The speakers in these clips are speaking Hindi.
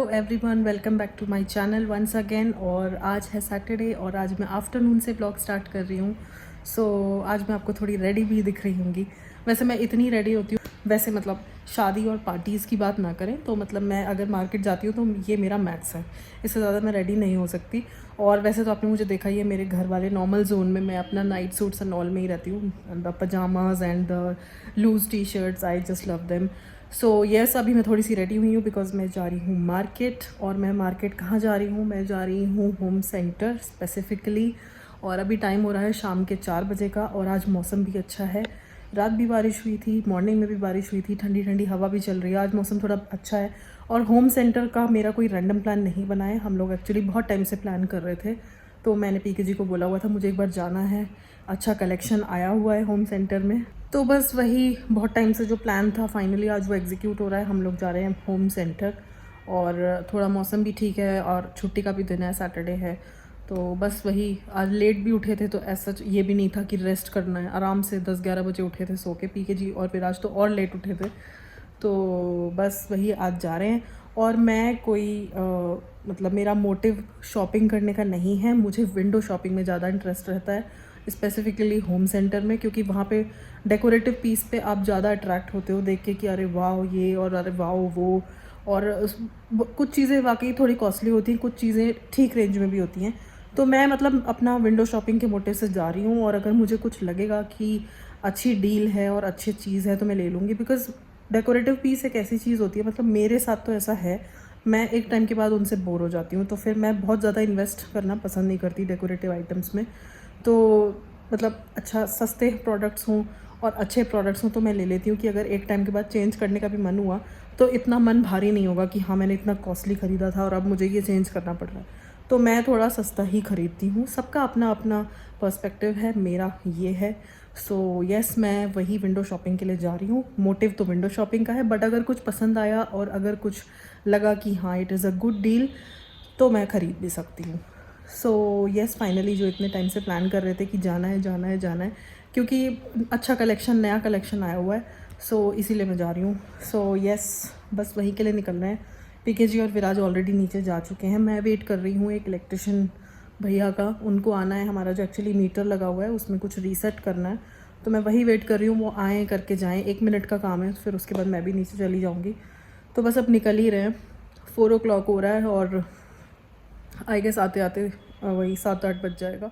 Everyone, welcome back to my channel once again. और आज है सैटरडे और आज मैं आफ्टरनून से ब्लॉग स्टार्ट कर रही हूँ। आज मैं आपको थोड़ी रेडी भी दिख रही होंगी। वैसे मैं इतनी रेडी होती हूँ, वैसे मतलब शादी और पार्टीज़ की बात ना करें तो मतलब मैं अगर मार्केट जाती हूँ तो ये मेरा मैक्स है, इससे ज़्यादा मैं रेडी नहीं हो सकती। और वैसे तो आपने मुझे देखा ही है, मेरे घर वाले नॉर्मल जोन में मैं अपना नाइट सूट्स एंड ऑल में ही रहती हूँ। The pyjamas and the loose T shirts, I just love them. Yes, अभी मैं थोड़ी सी रेडी हुई हूँ बिकॉज मैं जा रही हूँ मार्केट। और मैं मार्केट कहाँ जा रही हूँ? मैं जा रही हूँ होम सेंटर स्पेसिफिकली। और अभी टाइम हो रहा है शाम के 4 बजे का और आज मौसम भी अच्छा है। रात भी बारिश हुई थी, मॉर्निंग में भी बारिश हुई थी, ठंडी ठंडी हवा भी चल रही है। आज मौसम थोड़ा अच्छा है। और होम सेंटर का मेरा कोई रैंडम प्लान नहीं बना है, हम लोग एक्चुअली बहुत टाइम से प्लान कर रहे थे। तो मैंने पीके जी को बोला हुआ था मुझे एक बार जाना है, अच्छा कलेक्शन आया हुआ है होम सेंटर में। तो बस वही बहुत टाइम से जो प्लान था फाइनली आज वो एग्जीक्यूट हो रहा है। हम लोग जा रहे हैं होम सेंटर और थोड़ा मौसम भी ठीक है और छुट्टी का भी दिन है, सैटरडे है। तो बस वही, आज लेट भी उठे थे तो ऐसा ये भी नहीं था कि रेस्ट करना है, आराम से 10-11 बजे उठे थे सो के पीके जी। और फिर आज तो और लेट उठे थे, तो बस वही आज जा रहे हैं। और मैं कोई मतलब मेरा मोटिव शॉपिंग करने का नहीं है, मुझे विंडो शॉपिंग में ज़्यादा इंटरेस्ट रहता है, स्पेसिफिकली होम सेंटर में। क्योंकि वहाँ पे डेकोरेटिव पीस पे आप ज़्यादा अट्रैक्ट होते हो देख के कि अरे वाह ये और अरे वाह वो। और कुछ चीज़ें वाकई थोड़ी कॉस्टली होती हैं, कुछ चीज़ें ठीक रेंज में भी होती हैं। तो मैं मतलब अपना विंडो शॉपिंग के मोटिव से जा रही हूँ। और अगर मुझे कुछ लगेगा कि अच्छी डील है और अच्छी चीज़ है तो मैं ले लूँगी। बिकॉज़ डेकोरेटिव पीस एक ऐसी चीज़ होती है, मतलब मेरे साथ तो ऐसा है, मैं एक टाइम के बाद उनसे बोर हो जाती हूँ। तो फिर मैं बहुत ज़्यादा इन्वेस्ट करना पसंद नहीं करती डेकोरेटिव आइटम्स में। तो मतलब अच्छा सस्ते प्रोडक्ट्स हों और अच्छे प्रोडक्ट्स हों तो मैं ले लेती हूँ कि अगर एक टाइम के बाद चेंज करने का भी मन हुआ तो इतना मन भारी नहीं होगा कि हाँ मैंने इतना कॉस्टली ख़रीदा था और अब मुझे ये चेंज करना पड़ रहा है। तो मैं थोड़ा सस्ता ही ख़रीदती हूँ। सबका अपना अपना पर्सपेक्टिव है, मेरा ये है। येस, मैं वही विंडो शॉपिंग के लिए जा रही हूँ। मोटिव तो विंडो शॉपिंग का है, बट अगर कुछ पसंद आया और अगर कुछ लगा कि हाँ it is a good deal तो मैं ख़रीद भी सकती हूँ। येस, फाइनली जो इतने टाइम से प्लान कर रहे थे कि जाना है जाना है जाना है, क्योंकि अच्छा कलेक्शन, नया कलेक्शन आया हुआ है, इसीलिए मैं जा रही हूँ। येस, बस वहीं के लिए निकल रहे हैं। पीके जी और विराज ऑलरेडी नीचे जा चुके हैं। मैं वेट कर रही हूँ एक इलेक्ट्रिशियन भैया का, उनको आना है। हमारा जो एक्चुअली मीटर लगा हुआ है उसमें कुछ रीसेट करना है, तो मैं वही वेट कर रही हूँ, वो आएँ करके जाएँ। 1 मिनट का काम है, फिर उसके बाद मैं भी नीचे चली जाऊँगी। तो बस अब निकल ही रहे हैं, 4 o'clock हो रहा है और आई गेस आते आते वही 7-8 बज जाएगा।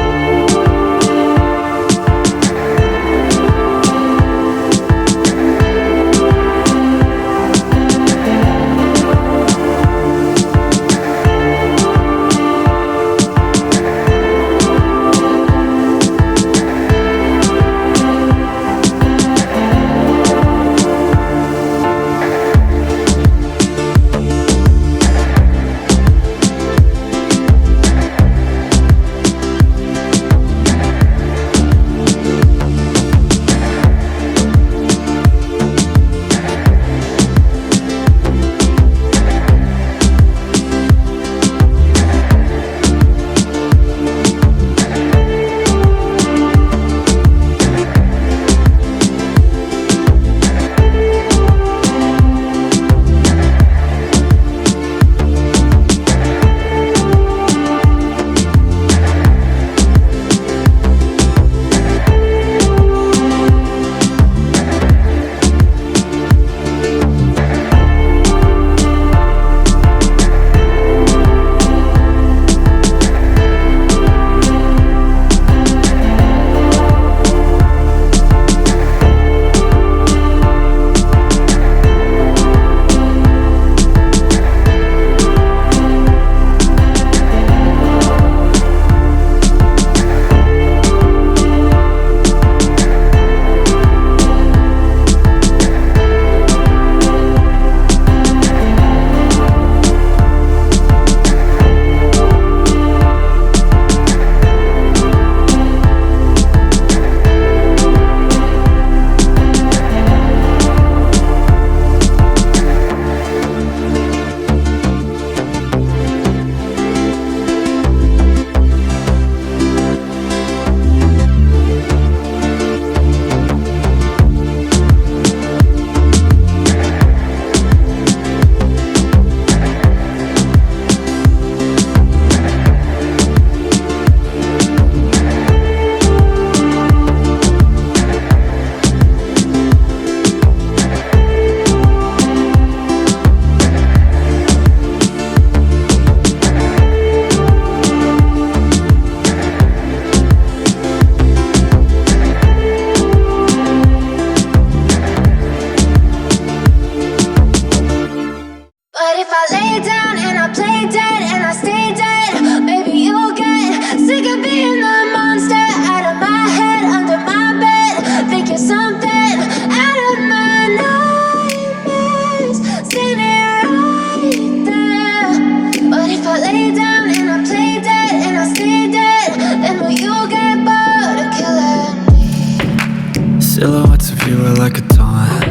Silhouettes of you are like a taunt.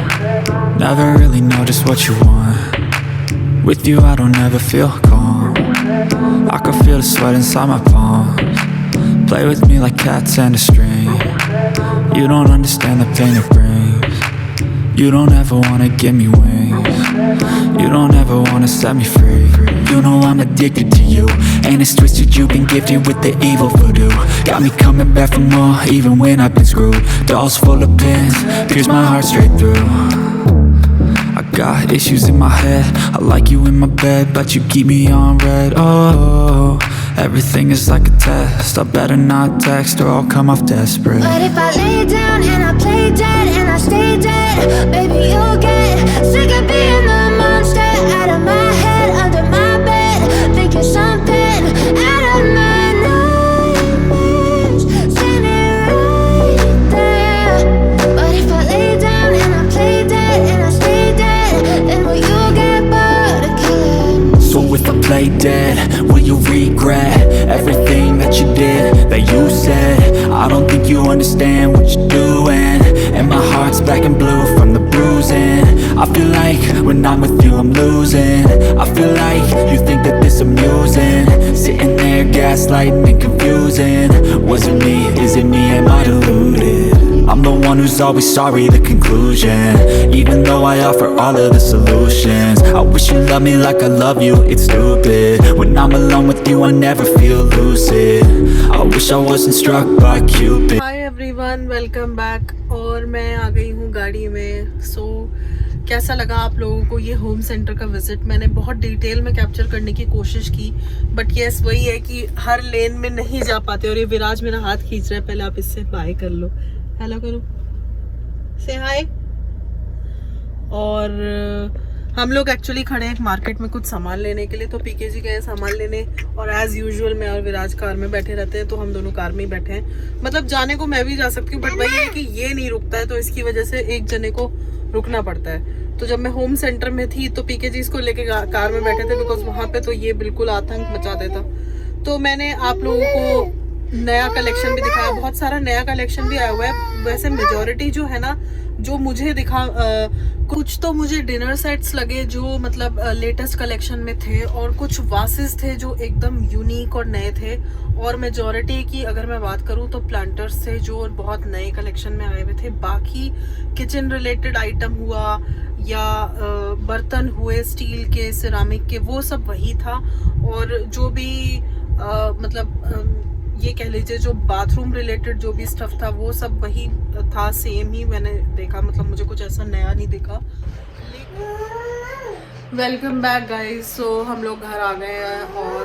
Never really know just what you want. With you I don't ever feel calm. I can feel the sweat inside my palms. Play with me like cats and a string. You don't understand the pain it brings. You don't ever wanna give me wings. You don't ever wanna set me free. You know I'm addicted to you, and it's twisted, you've been gifted with the evil voodoo. Got me coming back for more, even when I've been screwed. Dolls full of pins, pierce my heart straight through. I got issues in my head, I like you in my bed, but you keep me on red. Oh, everything is like a test, I better not text or I'll come off desperate. But if I lay down and I play dead and I stay dead, baby you'll get sick of being the monster out of my head, under my bed, thinking something out of my nightmares, standing right there. But if I lay down and I play dead and I stay dead, then will you get bored of killing? So if I play dead, will you regret everything that you did, that you said? I don't think you understand what you're doing, and my heart's black and blue from the bruising. I feel like when I'm with you I'm losing. I feel like you think that this amusing, sitting there gaslighting and confusing. Was it me? Is it me? Am I deluded? I'm the one who's always sorry, the conclusion, even though I offer all of the solutions. I wish you loved me like I love you, it's stupid. When I'm alone with you I never feel lucid. I wish I wasn't struck by Cupid. Hi everyone, welcome back. और मैं आ गई हूँ गाड़ी में। सो कैसा लगा आप लोगों को ये होम सेंटर का विजिट? मैंने बहुत डिटेल में कैप्चर करने की कोशिश की, बट यस वही है कि हर लेन में नहीं जा पाते। और ये विराज मेरा हाथ खींच रहा है, पहले आप इससे बाय कर लो, हेलो करो, से हाय। और हम लोग एक्चुअली खड़े हैं एक मार्केट में कुछ सामान लेने के लिए, तो पीकेजी गए सामान लेने, और एज यूजुअल मैं और विराज कार में बैठे रहते हैं, तो हम दोनों कार में ही बैठे हैं। मतलब जाने को मैं भी जा सकती हूँ, बट वही है कि ये नहीं रुकता है, तो इसकी वजह से एक जने को रुकना पड़ता है। तो जब मैं होम सेंटर में थी तो पीकेजी इसको लेके कार में बैठे थे, बिकॉज वहाँ पे तो ये बिल्कुल आतंक मचा देता। तो मैंने आप लोगों को नया कलेक्शन भी दिखाया, बहुत सारा नया कलेक्शन भी आया हुआ है। वैसे मेजॉरिटी जो है ना, जो मुझे दिखा, कुछ तो मुझे डिनर सेट्स लगे जो मतलब लेटेस्ट कलेक्शन में थे, और कुछ वासेस थे जो एकदम यूनिक और नए थे। और मेजॉरिटी की अगर मैं बात करूं तो प्लांटर्स थे जो बहुत नए कलेक्शन में आए हुए थे। बाकी किचन रिलेटेड आइटम हुआ या बर्तन हुए स्टील के, सिरामिक के, वो सब वही था। और जो भी मतलब ये कह लीजिए जो बाथरूम रिलेटेड जो भी स्टफ था वो सब वही था, सेम ही मैंने देखा। मतलब मुझे कुछ ऐसा नया नहीं दिखा। Welcome back guys. सो हम लोग घर आ गए हैं और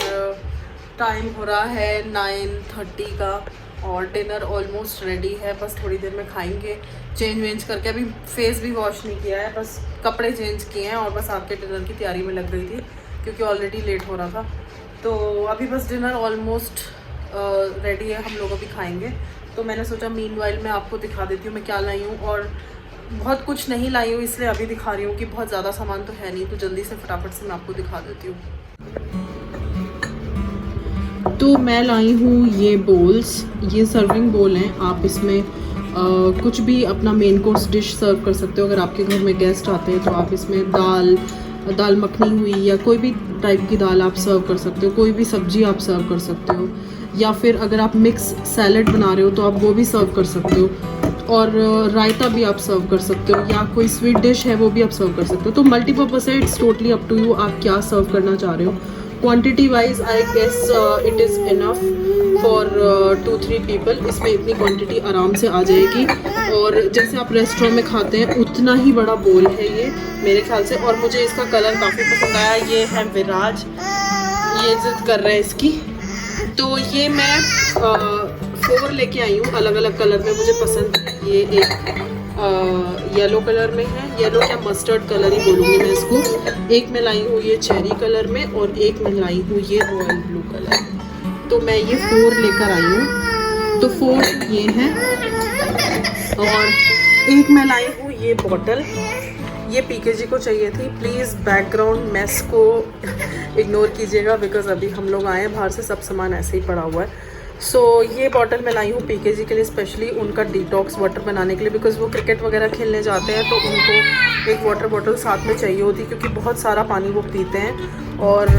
टाइम हो रहा है 9:30 का, और डिनर ऑलमोस्ट रेडी है। बस थोड़ी देर में खाएंगे, चेंज वेंज करके। अभी फेस भी वॉश नहीं किया है, बस कपड़े चेंज किए हैं और बस आपके डिनर की तैयारी में लग गई थी क्योंकि ऑलरेडी लेट हो रहा था। तो अभी बस डिनर ऑलमोस्ट रेडी है, हम लोग अभी खाएंगे। तो मैंने सोचा मीनवाइल मैं आपको दिखा देती हूँ मैं क्या लाई हूँ, और बहुत कुछ नहीं लाई हूँ इसलिए अभी दिखा रही हूँ कि बहुत ज़्यादा सामान तो है नहीं, तो जल्दी से फटाफट से मैं आपको दिखा देती हूँ। तो मैं लाई हूँ ये बोल्स, ये सर्विंग बोल हैं। आप इसमें कुछ भी अपना मेन कोर्स डिश सर्व कर सकते हो। अगर आपके घर में गेस्ट आते हैं तो आप इसमें दाल मखनी हुई या कोई भी टाइप की दाल आप सर्व कर सकते हो, कोई भी सब्जी आप सर्व कर सकते हो, या फिर अगर आप मिक्स सैलड बना रहे हो तो आप वो भी सर्व कर सकते हो, और रायता भी आप सर्व कर सकते हो, या कोई स्वीट डिश है वो भी आप सर्व कर सकते हो। तो मल्टीपर्पज़ है, it's totally up to you आप क्या सर्व करना चाह रहे हो। Quantity wise I guess it is enough for 2-3 people. इसमें इतनी क्वांटिटी आराम से आ जाएगी, और जैसे आप रेस्टोरेंट में खाते हैं उतना ही बड़ा बोल है ये मेरे ख्याल से। और मुझे इसका कलर काफ़ी पसंद आया। ये है विराज, ये जिद कर रहा है इसकी। तो ये मैं 4 लेके आई हूँ अलग अलग कलर में, मुझे पसंद है। ये एक येलो कलर में है, येलो क्या मस्टर्ड कलर ही बोलूँगी मैं इसको। एक मैं लाई हूँ ये चेरी कलर में, और एक मैं लाई हूँ ये रॉयल ब्लू कलर। तो मैं ये 4 लेकर आई हूँ। तो 4 ये हैं, और एक मैं लाई हूँ ये बॉटल, ये पीकेजी को चाहिए थी। प्लीज़ बैकग्राउंड मेस को इग्नोर कीजिएगा, बिकॉज अभी हम लोग आए हैं बाहर से, सब सामान ऐसे ही पड़ा हुआ है। सो ये बॉटल मैं लाई हूँ पीकेजी के लिए, स्पेशली उनका डिटॉक्स वाटर बनाने के लिए, बिकॉज़ वो क्रिकेट वगैरह खेलने जाते हैं तो उनको एक वाटर बॉटल साथ में चाहिए होती है, क्योंकि बहुत सारा पानी वो पीते हैं। और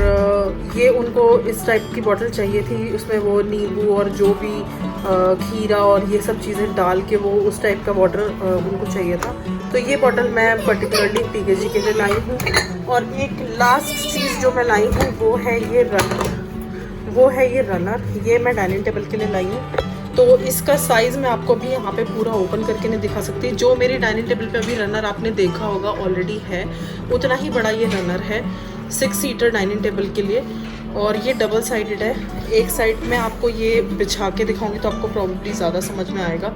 ये उनको इस टाइप की बॉटल चाहिए थी, उसमें वो नींबू और जो भी खीरा और ये सब चीज़ें डाल के वो उस टाइप का वाटर उनको चाहिए था। तो ये बॉटल मैं पर्टिकुलरली पीकेजी के लिए लाई हूँ। और एक लास्ट चीज़ जो मैं लाई हूँ वो है ये रनर। ये मैं डाइनिंग टेबल के लिए लाई हूँ। तो इसका साइज़ मैं आपको अभी यहाँ पे पूरा ओपन करके नहीं दिखा सकती। जो मेरी डाइनिंग टेबल पे अभी रनर आपने देखा होगा ऑलरेडी है, उतना ही बड़ा ये रनर है 6 सीटर डाइनिंग टेबल के लिए। और ये डबल साइडेड है। एक साइड में आपको ये बिछा के दिखाऊंगी तो आपको प्रॉब्ली ज़्यादा समझ में आएगा।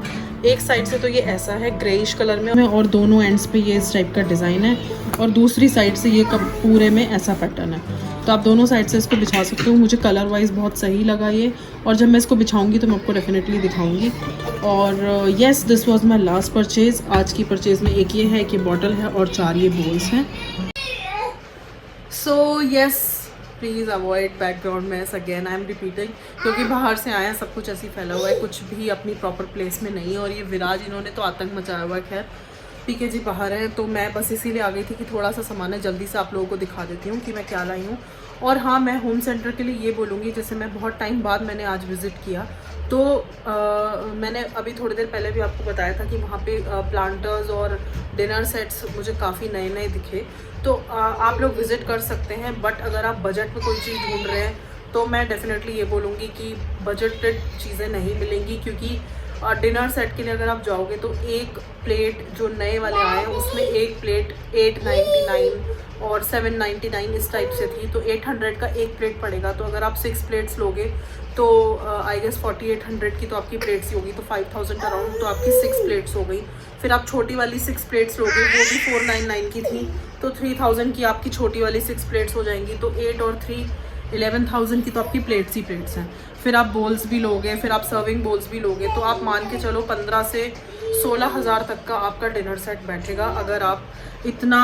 एक साइड से तो ये ऐसा है ग्रेइश कलर में, और दोनों एंड्स पे ये इस टाइप का डिज़ाइन है, और दूसरी साइड से ये पूरे में ऐसा पैटर्न है। तो आप दोनों साइड से इसको बिछा सकते हो। मुझे कलर वाइज बहुत सही लगा ये, और जब मैं इसको बिछाऊंगी तो मैं आपको डेफिनेटली दिखाऊंगी। और yes, this was my last purchase. आज की परचेज़ में एक ये है कि बॉटल है और 4 ये बोल्स हैं। So yes, please avoid background mess, again I am repeating, क्योंकि बाहर से आया सब कुछ ऐसे फैला हुआ है, कुछ भी अपनी प्रॉपर प्लेस में नहीं है। और ये विराज इन्होंने तो आतंक मचाया हुआ है। खैर पीकेजी बाहर है तो मैं बस इसीलिए आ गई थी कि थोड़ा सा सामान है, जल्दी से आप लोगों को दिखा देती हूँ कि मैं क्या लाई हूँ। और हाँ, मैं होम सेंटर के लिए ये बोलूँगी, जैसे मैं बहुत टाइम बाद मैंने आज विज़िट किया तो मैंने अभी थोड़ी देर पहले भी आपको बताया था कि वहाँ पे प्लांटर्स और डिनर सेट्स मुझे काफ़ी नए नए दिखे। तो आप लोग विज़िट कर सकते हैं, बट अगर आप बजट में कोई चीज़ ढूंढ रहे हैं तो मैं डेफिनेटली ये बोलूँगी कि बजटेड चीज़ें नहीं मिलेंगी, क्योंकि डिनर सेट के लिए अगर आप जाओगे तो एक प्लेट जो नए वाले आए हैं उसमें एक प्लेट 899 और 799 इस टाइप से थी। तो 800 का एक प्लेट पड़ेगा। तो अगर आप 6 प्लेट्स लोगे तो आई गेस 4800 की तो आपकी प्लेट्स ही होगी, तो 5000 अराउंड तो आपकी 6 प्लेट्स हो गई। फिर आप छोटी वाली 6 प्लेट्स लोगे, वो भी 499 की थी, तो 3000 की आपकी छोटी वाली 6 प्लेट्स हो जाएंगी। तो 8 और 3 11,000 की तो आपकी प्लेट्स ही प्लेट्स हैं। फिर आप बोल्स भी लोगे, फिर आप सर्विंग बोल्स भी लोगे, तो आप मान के चलो 15 से 16,000 तक का आपका डिनर सेट बैठेगा। अगर आप इतना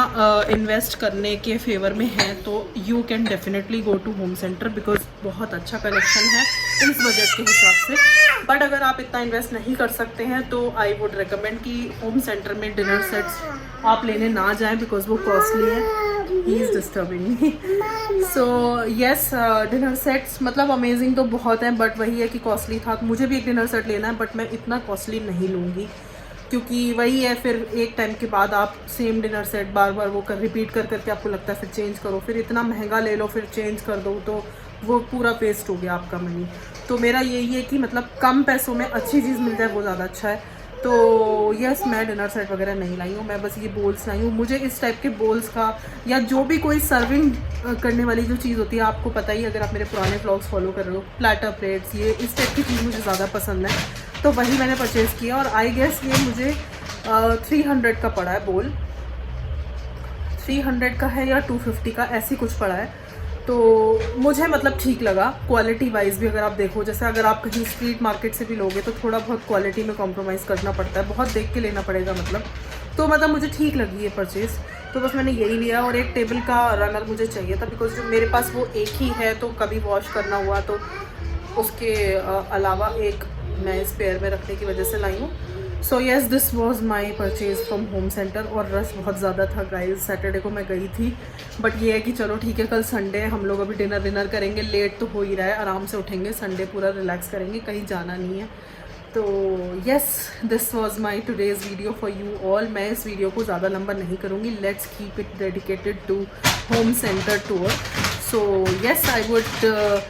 इन्वेस्ट करने के फेवर में हैं तो you can definitely go to home centre, because बहुत अच्छा कलेक्शन है इस बजट के हिसाब से। बट अगर आप इतना इन्वेस्ट नहीं कर सकते हैं तो आई वुड रिकमेंड कि होम सेंटर में डिनर सेट्स आप लेने ना जाएं, बिकॉज वो कॉस्टली है। He is disturbing me. So yes, dinner sets मतलब अमेजिंग तो बहुत हैं, बट वही है कि कॉस्टली था। मुझे भी एक डिनर सेट लेना है, बट मैं इतना कॉस्टली नहीं लूँगी, क्योंकि वही है फिर एक टाइम के बाद आप सेम डिनर सेट बार बार वो रिपीट कर करके आपको लगता है फिर चेंज करो, फिर इतना महंगा ले लो फिर चेंज कर दो, तो वो पूरा वेस्ट हो गया आपका मनी। तो मेरा यही है कि मतलब कम पैसों में अच्छी चीज़ मिल जाए वो ज़्यादा अच्छा है। तो यस, मैं डिनर सेट वगैरह नहीं लाई हूँ, मैं बस ये बोल्स लाई हूँ। मुझे इस टाइप के बोल्स का या जो भी कोई सर्विंग करने वाली जो चीज़ होती है, आपको पता ही अगर आप मेरे पुराने व्लॉग्स फॉलो कर रहे हो, प्लेटर प्लेट्स, ये इस टाइप की चीज़ मुझे ज़्यादा पसंद है, तो वही मैंने परचेज़ किया। और आई गेस ये मुझे 300 का पड़ा है बोल, 300 का है या 250 का, ऐसी कुछ पड़ा है। तो मुझे मतलब ठीक लगा क्वालिटी वाइज भी। अगर आप देखो, जैसे अगर आप कहीं स्ट्रीट मार्केट से भी लोगे तो थोड़ा बहुत क्वालिटी में कॉम्प्रोमाइज़ करना पड़ता है, बहुत देख के लेना पड़ेगा मतलब। तो मतलब मुझे ठीक लगी ये परचेज़, तो बस मैंने यही लिया। और एक टेबल का रनर मुझे चाहिए था, बिकॉज जो मेरे पास वो एक ही है, तो कभी वॉश करना हुआ तो उसके अलावा एक मैं स्पेयर में रखने की वजह से लाई हूँ। So yes, this was my purchase from home centre. और रश बहुत ज़्यादा था गाइस, सैटरडे को मैं गई थी, बट ये है कि चलो ठीक है, कल संडे है, हम लोग अभी डिनर करेंगे, लेट तो हो ही रहा है, आराम से उठेंगे, संडे पूरा रिलैक्स करेंगे, कहीं जाना नहीं है। तो yes, this was my today's video for you all. मैं इस वीडियो को ज़्यादा लंबा नहीं करूँगी, let's keep it dedicated to home centre tour. So yes, I would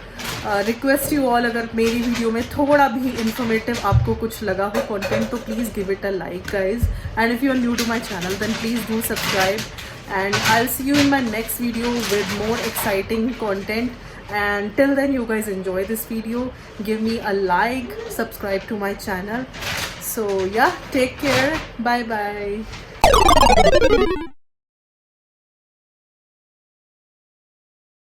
request you all, अगर मेरी वीडियो में थोड़ा भी इंफॉर्मेटिव आपको कुछ लगा हो कंटेंट, तो please give it a like guys, and if you are new to my channel then please do subscribe, and I'll see you in my next video with more exciting content. And till then, you guys enjoy this video, give me a like, subscribe to my channel. So yeah, take care, bye bye.